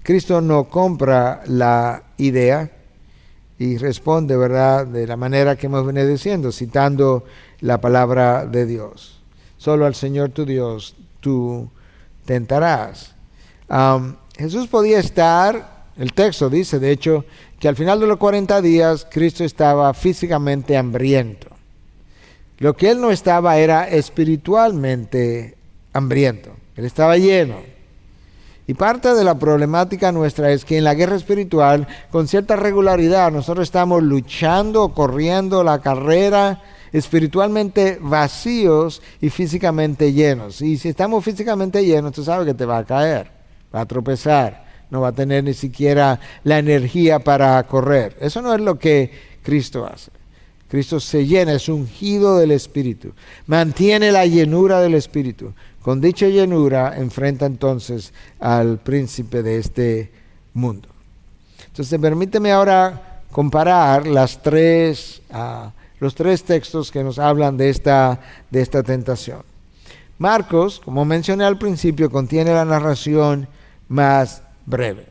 Cristo no compra la idea y responde, ¿verdad?, de la manera que hemos venido diciendo, citando la palabra de Dios. Solo al Señor tu Dios tú tentarás. Jesús podía estar, el texto dice, de hecho, que al final de los 40 días Cristo estaba físicamente hambriento. Lo que él no estaba era espiritualmente hambriento. Él estaba lleno. Y parte de la problemática nuestra es que en la guerra espiritual, con cierta regularidad, nosotros estamos luchando, corriendo la carrera, espiritualmente vacíos y físicamente llenos. Y si estamos físicamente llenos, tú sabes que te va a caer, va a tropezar. No va a tener ni siquiera la energía para correr. Eso no es lo que Cristo hace. Cristo se llena, es ungido del Espíritu. Mantiene la llenura del Espíritu. Con dicha llenura enfrenta entonces al príncipe de este mundo. Entonces permíteme ahora comparar los tres textos que nos hablan de esta tentación. Marcos, como mencioné al principio, contiene la narración más breve.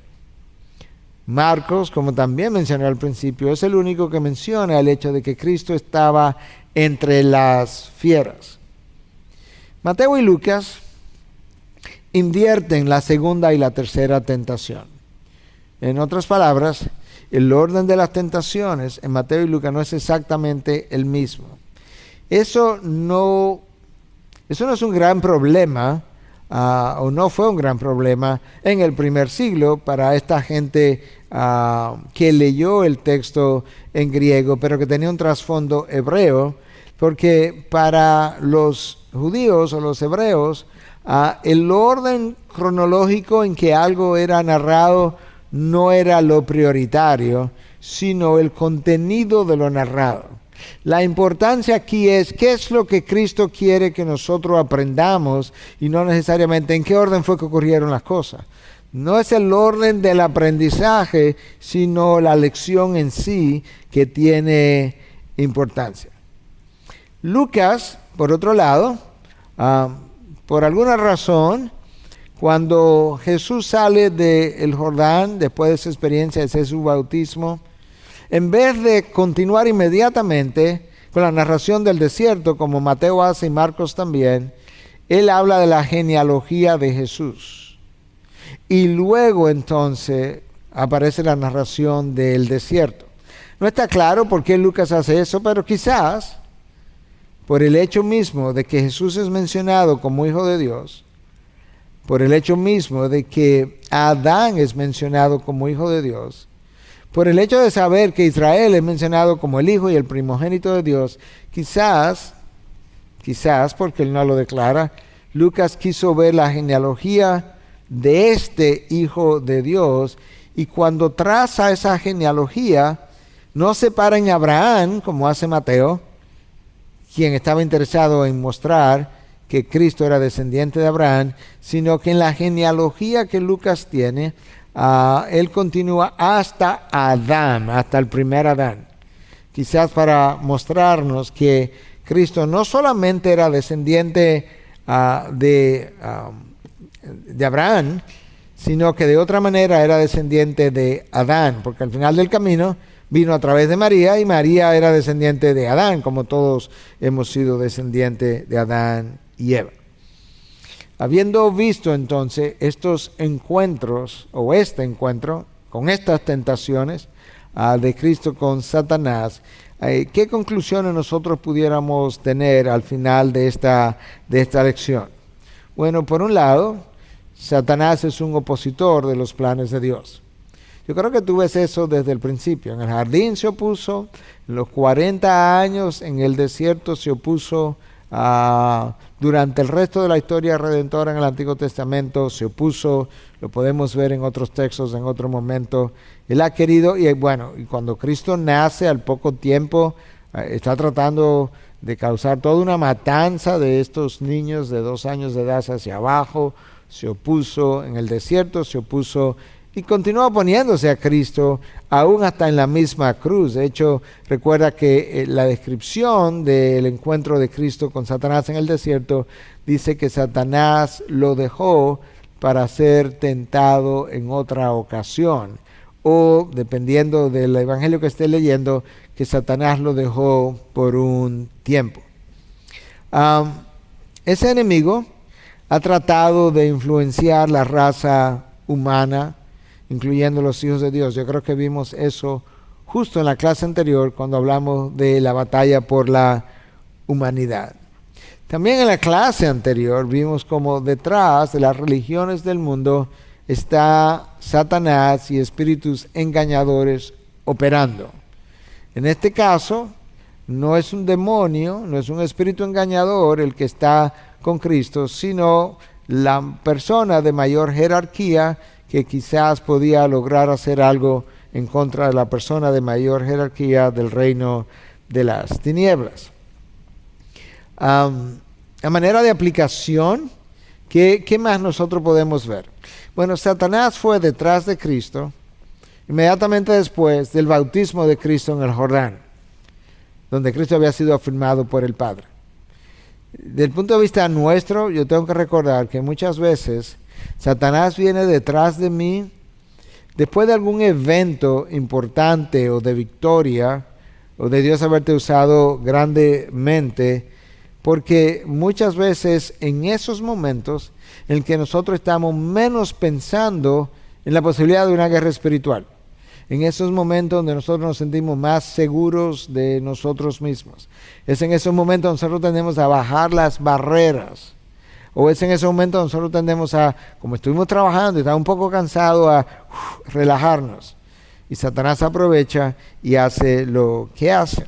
Marcos, como también mencioné al principio, es el único que menciona el hecho de que Cristo estaba entre las fieras. Mateo y Lucas invierten la segunda y la tercera tentación. En otras palabras, el orden de las tentaciones en Mateo y Lucas no es exactamente el mismo. Eso no es un gran problema, o no fue un gran problema en el primer siglo para esta gente que leyó el texto en griego, pero que tenía un trasfondo hebreo, porque para los judíos o los hebreos, el orden cronológico en que algo era narrado no era lo prioritario, sino el contenido de lo narrado. La importancia aquí es qué es lo que Cristo quiere que nosotros aprendamos y no necesariamente en qué orden fue que ocurrieron las cosas. No es el orden del aprendizaje, sino la lección en sí que tiene importancia. Lucas, por otro lado, por alguna razón, cuando Jesús sale del Jordán, después de esa experiencia de su bautismo, en vez de continuar inmediatamente con la narración del desierto, como Mateo hace y Marcos también, él habla de la genealogía de Jesús. Y luego entonces aparece la narración del desierto. No está claro por qué Lucas hace eso, pero quizás por el hecho mismo de que Jesús es mencionado como Hijo de Dios, por el hecho mismo de que Adán es mencionado como Hijo de Dios, por el hecho de saber que Israel es mencionado como el Hijo y el primogénito de Dios, quizás, porque él no lo declara, Lucas quiso ver la genealogía de este Hijo de Dios, y cuando traza esa genealogía, no se para en Abraham, como hace Mateo, quien estaba interesado en mostrar que Cristo era descendiente de Abraham, sino que en la genealogía que Lucas tiene, él continúa hasta Adán, hasta el primer Adán. Quizás para mostrarnos que Cristo no solamente era descendiente de Abraham, sino que de otra manera era descendiente de Adán, porque al final del camino vino a través de María, y María era descendiente de Adán, como todos hemos sido descendientes de Adán y Eva. Habiendo visto entonces estos encuentros, o este encuentro, con estas tentaciones de Cristo con Satanás, ¿qué conclusiones nosotros pudiéramos tener al final de esta lección? Bueno, por un lado, Satanás es un opositor de los planes de Dios. Yo creo que tú ves eso desde el principio. En el jardín se opuso, en los 40 años en el desierto se opuso, durante el resto de la historia redentora en el Antiguo Testamento se opuso, lo podemos ver en otros textos en otro momento. Él ha querido, y bueno, y cuando Cristo nace al poco tiempo, está tratando de causar toda una matanza de estos niños de 2 años de edad hacia abajo. Se opuso en el desierto, se opuso y continúa oponiéndose a Cristo, aún hasta en la misma cruz. De hecho, recuerda que la descripción del encuentro de Cristo con Satanás en el desierto dice que Satanás lo dejó para ser tentado en otra ocasión. O, dependiendo del evangelio que esté leyendo, que Satanás lo dejó por un tiempo. Ese enemigo ha tratado de influenciar la raza humana, incluyendo los hijos de Dios. Yo creo que vimos eso justo en la clase anterior cuando hablamos de la batalla por la humanidad. También en la clase anterior vimos como detrás de las religiones del mundo está Satanás y espíritus engañadores operando. En este caso, no es un demonio, no es un espíritu engañador el que está con Cristo, sino la persona de mayor jerarquía que quizás podía lograr hacer algo en contra de la persona de mayor jerarquía del reino de las tinieblas. A manera de aplicación, ¿qué más nosotros podemos ver? Bueno, Satanás fue detrás de Cristo inmediatamente después del bautismo de Cristo en el Jordán, donde Cristo había sido afirmado por el Padre. Del punto de vista nuestro, yo tengo que recordar que muchas veces Satanás viene detrás de mí después de algún evento importante o de victoria, o de Dios haberte usado grandemente, porque muchas veces en esos momentos en que nosotros estamos menos pensando en la posibilidad de una guerra espiritual, en esos momentos donde nosotros nos sentimos más seguros de nosotros mismos, es en esos momentos donde nosotros tendemos a bajar las barreras, o es en esos momentos donde nosotros tendemos a, como estuvimos trabajando y estamos un poco cansados, a relajarnos. Y Satanás aprovecha y hace lo que hace.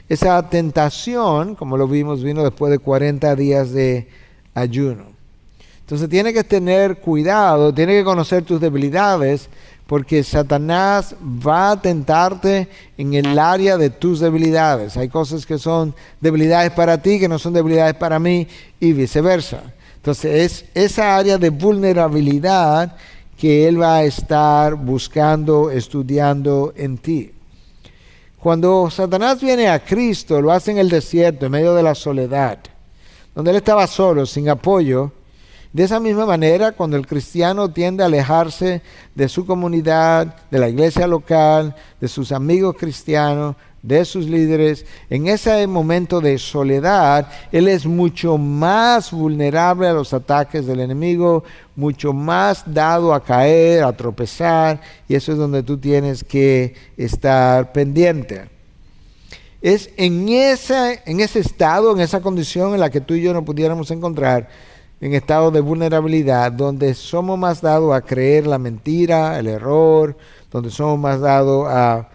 Esa tentación, como lo vimos, vino después de 40 días de ayuno. Entonces tiene que tener cuidado, tiene que conocer tus debilidades, porque Satanás va a tentarte en el área de tus debilidades. Hay cosas que son debilidades para ti, que no son debilidades para mí, y viceversa. Entonces es esa área de vulnerabilidad que él va a estar buscando, estudiando en ti. Cuando Satanás viene a Cristo, lo hace en el desierto, en medio de la soledad, donde él estaba solo, sin apoyo. De esa misma manera, cuando el cristiano tiende a alejarse de su comunidad, de la iglesia local, de sus amigos cristianos, de sus líderes, en ese momento de soledad, él es mucho más vulnerable a los ataques del enemigo, mucho más dado a caer, a tropezar, y eso es donde tú tienes que estar pendiente. Es en ese estado, en esa condición en la que tú y yo nos pudiéramos encontrar, en estado de vulnerabilidad, donde somos más dados a creer la mentira, el error, donde somos más dados a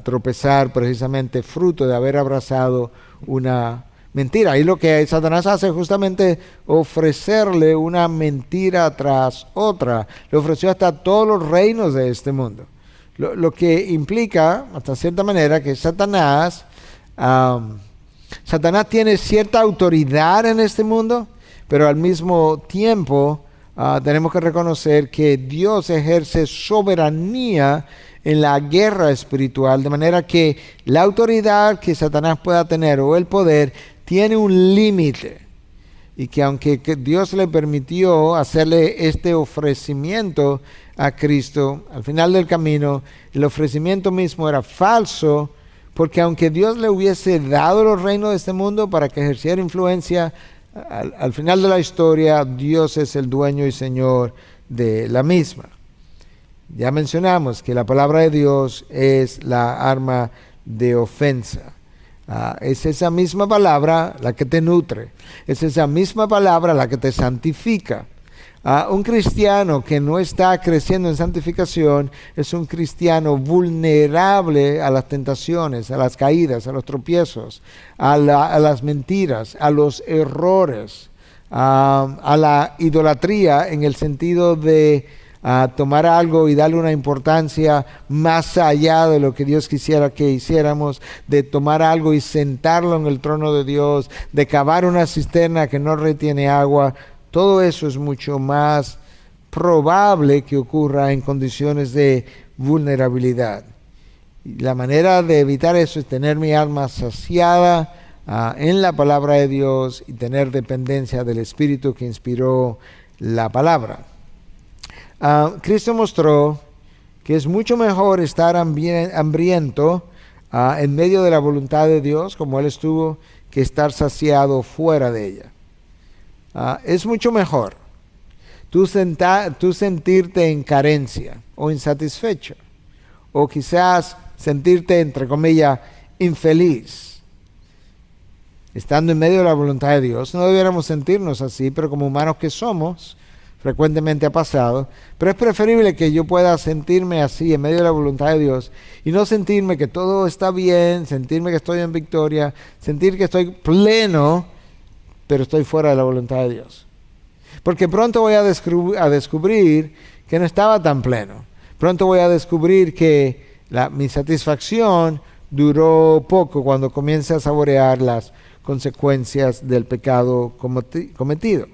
tropezar precisamente fruto de haber abrazado una mentira. Y lo que Satanás hace es justamente ofrecerle una mentira tras otra. Le ofreció hasta todos los reinos de este mundo. Lo que implica, hasta cierta manera, que Satanás tiene cierta autoridad en este mundo, pero al mismo tiempo tenemos que reconocer que Dios ejerce soberanía en la guerra espiritual, de manera que la autoridad que Satanás pueda tener o el poder tiene un límite, y que aunque Dios le permitió hacerle este ofrecimiento a Cristo, al final del camino el ofrecimiento mismo era falso, porque aunque Dios le hubiese dado los reinos de este mundo para que ejerciera influencia, al final de la historia Dios es el dueño y señor de la misma. Ya mencionamos que la palabra de Dios es la arma de ofensa. Es esa misma palabra la que te nutre. Es esa misma palabra la que te santifica. Un cristiano que no está creciendo en santificación es un cristiano vulnerable a las tentaciones, a las caídas, a los tropiezos, a las mentiras, a los errores, a la idolatría, en el sentido de tomar algo y darle una importancia más allá de lo que Dios quisiera que hiciéramos, de tomar algo y sentarlo en el trono de Dios, de cavar una cisterna que no retiene agua. Todo eso es mucho más probable que ocurra en condiciones de vulnerabilidad. Y la manera de evitar eso es tener mi alma saciada en la palabra de Dios y tener dependencia del Espíritu que inspiró la palabra. Cristo mostró que es mucho mejor estar hambriento en medio de la voluntad de Dios, como Él estuvo, que estar saciado fuera de ella. Es mucho mejor tú sentirte en carencia o insatisfecho, o quizás sentirte, entre comillas, infeliz, estando en medio de la voluntad de Dios. No debiéramos sentirnos así, pero como humanos que somos, frecuentemente ha pasado, pero es preferible que yo pueda sentirme así en medio de la voluntad de Dios y no sentirme que todo está bien, sentirme que estoy en victoria, sentir que estoy pleno, pero estoy fuera de la voluntad de Dios. Porque pronto voy a descubrir que no estaba tan pleno. Pronto voy a descubrir que mi satisfacción duró poco cuando comience a saborear las consecuencias del pecado cometido.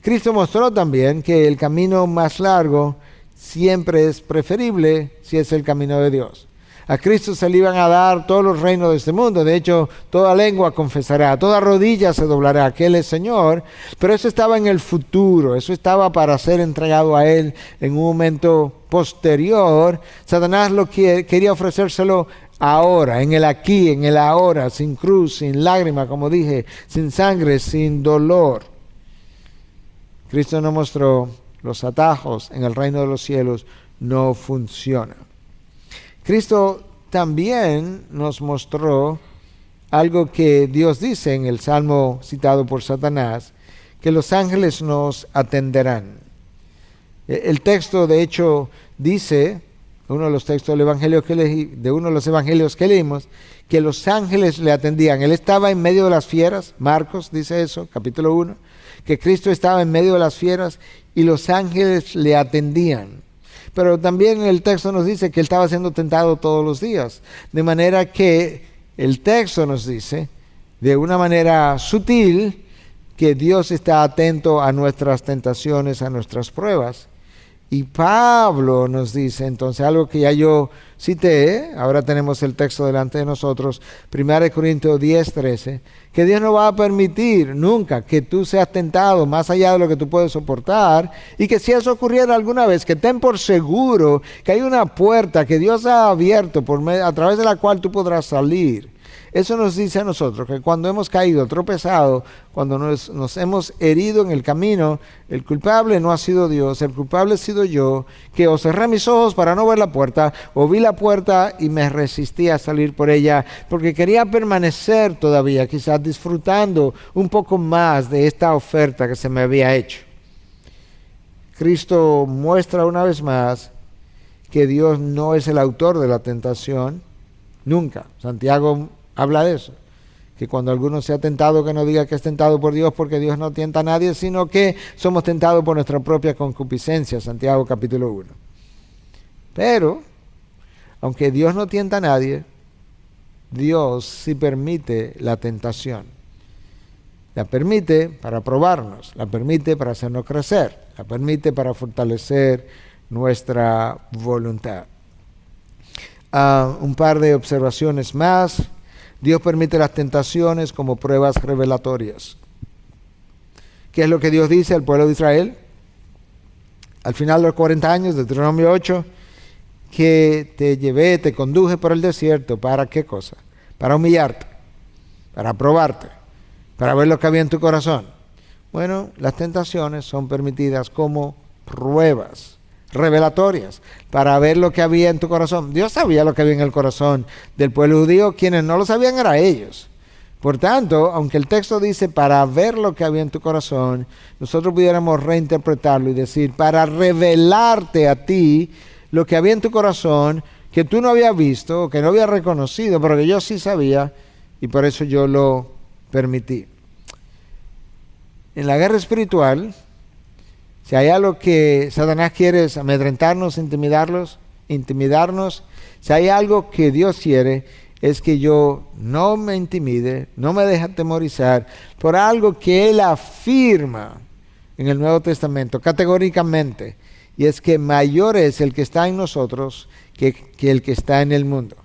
Cristo mostró también que el camino más largo siempre es preferible si es el camino de Dios. A Cristo se le iban a dar todos los reinos de este mundo. De hecho, toda lengua confesará, toda rodilla se doblará que Él es Señor. Pero eso estaba en el futuro, eso estaba para ser entregado a Él en un momento posterior. Satanás quería ofrecérselo ahora, en el aquí, en el ahora, sin cruz, sin lágrima, como dije, sin sangre, sin dolor. Cristo nos mostró los atajos en el reino de los cielos no funcionan. Cristo también nos mostró algo que Dios dice en el Salmo citado por Satanás, que los ángeles nos atenderán. El texto, de hecho, dice, uno de los textos del evangelio de uno de los evangelios que leímos, que los ángeles le atendían. Él estaba en medio de las fieras, Marcos dice eso, capítulo 1, que Cristo estaba en medio de las fieras y los ángeles le atendían. Pero también el texto nos dice que Él estaba siendo tentado todos los días. De manera que el texto nos dice, de una manera sutil, que Dios está atento a nuestras tentaciones, a nuestras pruebas. Y Pablo nos dice entonces algo que ya yo cité, ahora tenemos el texto delante de nosotros, 1 Corintios 10:13, que Dios no va a permitir nunca que tú seas tentado más allá de lo que tú puedes soportar, y que si eso ocurriera alguna vez, que ten por seguro que hay una puerta que Dios ha abierto a través de la cual tú podrás salir. Eso nos dice a nosotros que cuando hemos caído, tropezado, cuando nos hemos herido en el camino, el culpable no ha sido Dios, el culpable he sido yo, que o cerré mis ojos para no ver la puerta, o vi la puerta y me resistí a salir por ella, porque quería permanecer todavía, quizás disfrutando un poco más de esta oferta que se me había hecho. Cristo muestra una vez más que Dios no es el autor de la tentación, nunca. Santiago habla de eso, que cuando alguno sea tentado, que no diga que es tentado por Dios, porque Dios no tienta a nadie, sino que somos tentados por nuestra propia concupiscencia, Santiago capítulo 1. Pero, aunque Dios no tienta a nadie, Dios sí permite la tentación. La permite para probarnos, la permite para hacernos crecer, la permite para fortalecer nuestra voluntad. Un par de observaciones más. Dios permite las tentaciones como pruebas revelatorias. ¿Qué es lo que Dios dice al pueblo de Israel? Al final de los 40 años, de Deuteronomio 8, que te conduje por el desierto. ¿Para qué cosa? Para humillarte, para probarte, para ver lo que había en tu corazón. Bueno, las tentaciones son permitidas como pruebas revelatorias, para ver lo que había en tu corazón. Dios sabía lo que había en el corazón del pueblo judío, quienes no lo sabían eran ellos. Por tanto, aunque el texto dice para ver lo que había en tu corazón, nosotros pudiéramos reinterpretarlo y decir para revelarte a ti lo que había en tu corazón, que tú no habías visto, que no habías reconocido, pero que yo sí sabía, y por eso yo lo permití. En la guerra espiritual, si hay algo que Satanás quiere es amedrentarnos, intimidarnos, si hay algo que Dios quiere es que yo no me intimide, no me deje atemorizar por algo que Él afirma en el Nuevo Testamento categóricamente, y es que mayor es el que está en nosotros que el que está en el mundo.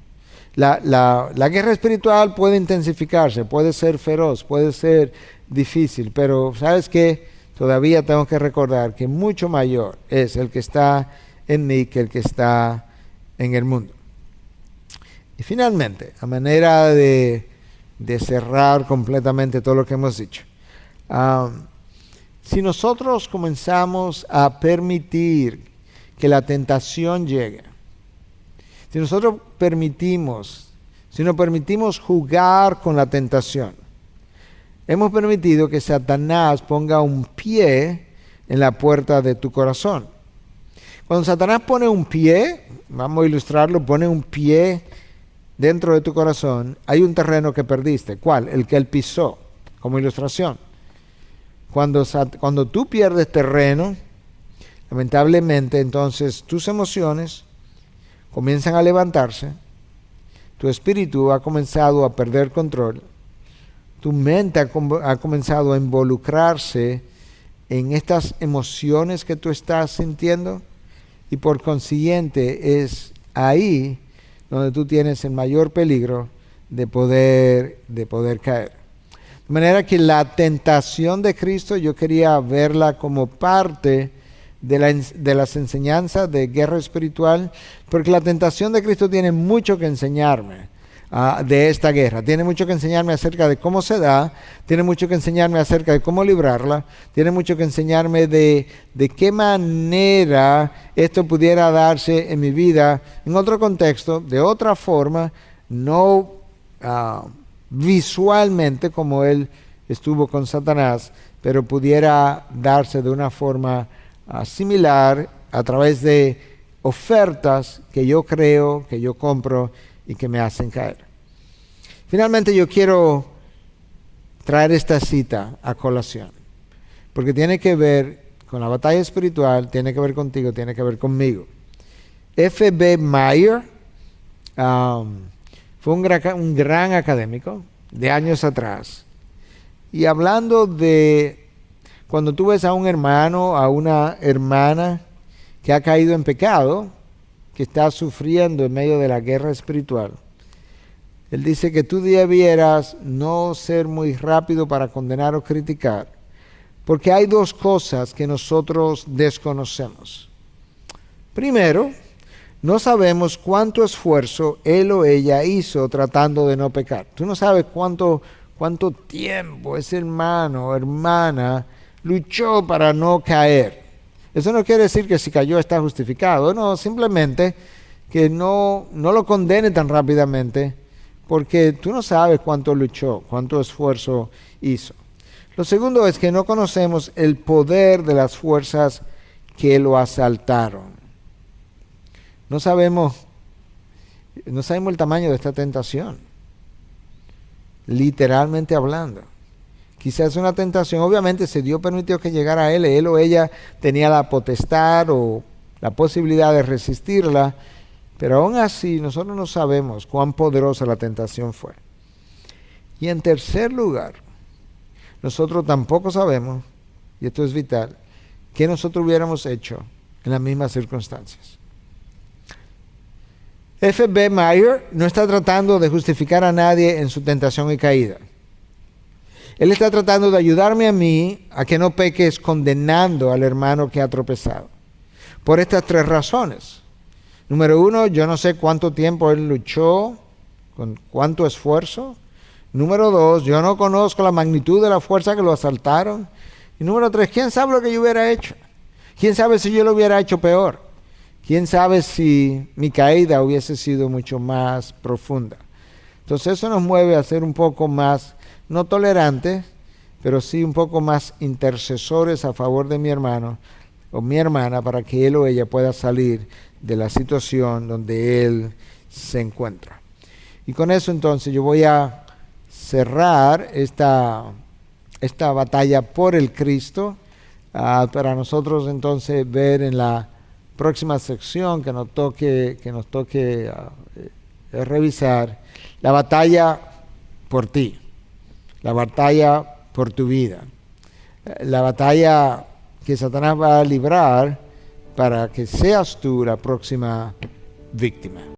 La guerra espiritual puede intensificarse, puede ser feroz, puede ser difícil, pero ¿sabes qué? Todavía tengo que recordar que mucho mayor es el que está en mí que el que está en el mundo. Y finalmente, a manera de cerrar completamente todo lo que hemos dicho, si nosotros comenzamos a permitir que la tentación llegue, si nos permitimos jugar con la tentación, hemos permitido que Satanás ponga un pie en la puerta de tu corazón. Cuando Satanás pone un pie, vamos a ilustrarlo, pone un pie dentro de tu corazón, hay un terreno que perdiste. ¿Cuál? El que él pisó, como ilustración. Cuando tú pierdes terreno, lamentablemente, entonces tus emociones comienzan a levantarse, tu espíritu ha comenzado a perder control, tu mente ha comenzado a involucrarse en estas emociones que tú estás sintiendo, y por consiguiente es ahí donde tú tienes el mayor peligro de poder caer. De manera que la tentación de Cristo yo quería verla como parte de las enseñanzas de guerra espiritual, porque la tentación de Cristo tiene mucho que enseñarme de esta guerra. Tiene mucho que enseñarme acerca de cómo se da, tiene mucho que enseñarme acerca de cómo librarla, tiene mucho que enseñarme de qué manera esto pudiera darse en mi vida, en otro contexto, de otra forma, no visualmente como él estuvo con Satanás, pero pudiera darse de una forma similar a través de ofertas que yo creo, que yo compro y que me hacen caer. Finalmente yo quiero traer esta cita a colación, porque tiene que ver con la batalla espiritual, tiene que ver contigo, tiene que ver conmigo. F.B. Meyer fue un gran académico de años atrás, y hablando de cuando tú ves a un hermano, a una hermana que ha caído en pecado, que está sufriendo en medio de la guerra espiritual, él dice que tú debieras no ser muy rápido para condenar o criticar, porque hay dos cosas que nosotros desconocemos. Primero, no sabemos cuánto esfuerzo él o ella hizo tratando de no pecar. Tú no sabes cuánto tiempo ese hermano o hermana luchó para no caer. Eso no quiere decir que si cayó está justificado, no, simplemente que no lo condene tan rápidamente, porque tú no sabes cuánto luchó, cuánto esfuerzo hizo. Lo segundo es que no conocemos el poder de las fuerzas que lo asaltaron. No sabemos el tamaño de esta tentación, literalmente hablando. Quizás una tentación, obviamente se Dios permitió que llegara a él o ella tenía la potestad o la posibilidad de resistirla, pero aún así nosotros no sabemos cuán poderosa la tentación fue. Y en tercer lugar, nosotros tampoco sabemos, y esto es vital, qué nosotros hubiéramos hecho en las mismas circunstancias. F.B. Meyer no está tratando de justificar a nadie en su tentación y caída. Él está tratando de ayudarme a mí a que no peques condenando al hermano que ha tropezado. Por estas tres razones. Número uno, yo no sé cuánto tiempo él luchó, con cuánto esfuerzo. Número dos, yo no conozco la magnitud de la fuerza que lo asaltaron. Y número tres, ¿quién sabe lo que yo hubiera hecho? ¿Quién sabe si yo lo hubiera hecho peor? ¿Quién sabe si mi caída hubiese sido mucho más profunda? Entonces eso nos mueve a ser un poco más, no tolerantes, pero sí un poco más intercesores a favor de mi hermano o mi hermana para que él o ella pueda salir de la situación donde él se encuentra. Y con eso entonces yo voy a cerrar esta batalla por el Cristo, para nosotros entonces ver en la próxima sección que nos toque revisar la batalla por ti, la batalla por tu vida, la batalla que Satanás va a librar para que seas tú la próxima víctima.